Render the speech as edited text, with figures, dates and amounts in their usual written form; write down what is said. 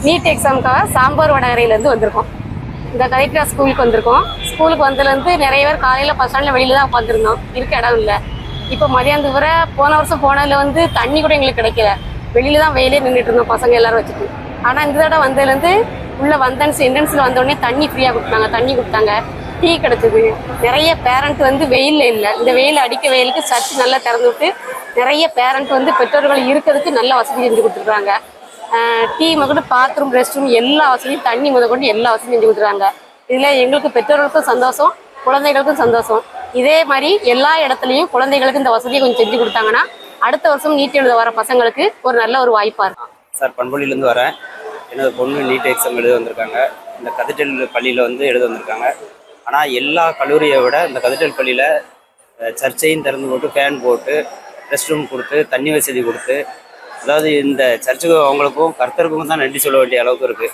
NEET எக்ஸாமுக்காக sambar வடகரையிலேருந்து வந்திருக்கோம். இந்த collector ஸ்கூலுக்கு வந்திருக்கோம். ஸ்கூலுக்கு வந்ததுலேருந்து நிறைய பேர் காலையில் பஸ் ஸ்டாண்டில் வெளியில் தான் உட்காந்துருந்தோம். இருக்க இடம் இல்லை. இப்போ மதியானத்துக்கு வர போன வருஷம் போனதில் வந்து தண்ணி கூட எங்களுக்கு கிடைக்கல. வெளியில் தான் வெயிலே நின்றுட்டு இருந்தோம் பசங்க எல்லாரும் வச்சுட்டு. ஆனால் இந்த தடவை வந்ததுலேருந்து உள்ள என்ட்ரன்ஸில் வந்தோடனே தண்ணி ஃப்ரீயாக கொடுத்தாங்க, தண்ணி கொடுத்தாங்க, டீ கிடச்சிது. நிறைய பேரண்ட் வந்து வெயிலில் இல்லை, இந்த வெயில் அடிக்க வெயிலுக்கு சர்ச் நல்லா திறந்து விட்டு நிறைய பேரண்ட் வந்து பெற்றோர்கள் இருக்கிறதுக்கு நல்ல வசதி செஞ்சு கொடுத்துருக்காங்க. டீ முதற்கொண்டு பாத்ரூம், ரெஸ்ட் ரூம் எல்லா வசதியும், தண்ணி முதற்கொண்டு எல்லா வசதியும் செஞ்சு கொடுத்துருக்காங்க. இதில் எங்களுக்கு பெற்றோர்களுக்கும் சந்தோஷம், குழந்தைகளுக்கும் சந்தோஷம். இதே மாதிரி எல்லா இடத்துலையும் குழந்தைகளுக்கு இந்த வசதியை கொஞ்சம் செஞ்சு கொடுத்தாங்கன்னா அடுத்த வருஷம் நீட் எழுத வர பசங்களுக்கு ஒரு நல்ல ஒரு வாய்ப்பாக இருக்கும். சார், பண்பொழியிலேருந்து வரேன். எனது பொண்ணு நீட் எக்ஸாம் எழுத வந்திருக்காங்க. இந்த கதிட்டல் பள்ளியில் வந்து எழுத வந்திருக்காங்க. ஆனால் எல்லா கல்லூரியை விட இந்த கதிட்டல் பள்ளியில் சர்ச்சையும் திறந்து போட்டு, ஃபேன் போட்டு, ரெஸ்ட் ரூம் கொடுத்து, தண்ணி வசதி கொடுத்து, அதாவது இந்த சர்ச்சுக்கு அவங்களுக்கும் கர்த்தருக்கும் தான் நன்றி சொல்ல வேண்டிய அளவுக்கு இருக்குது.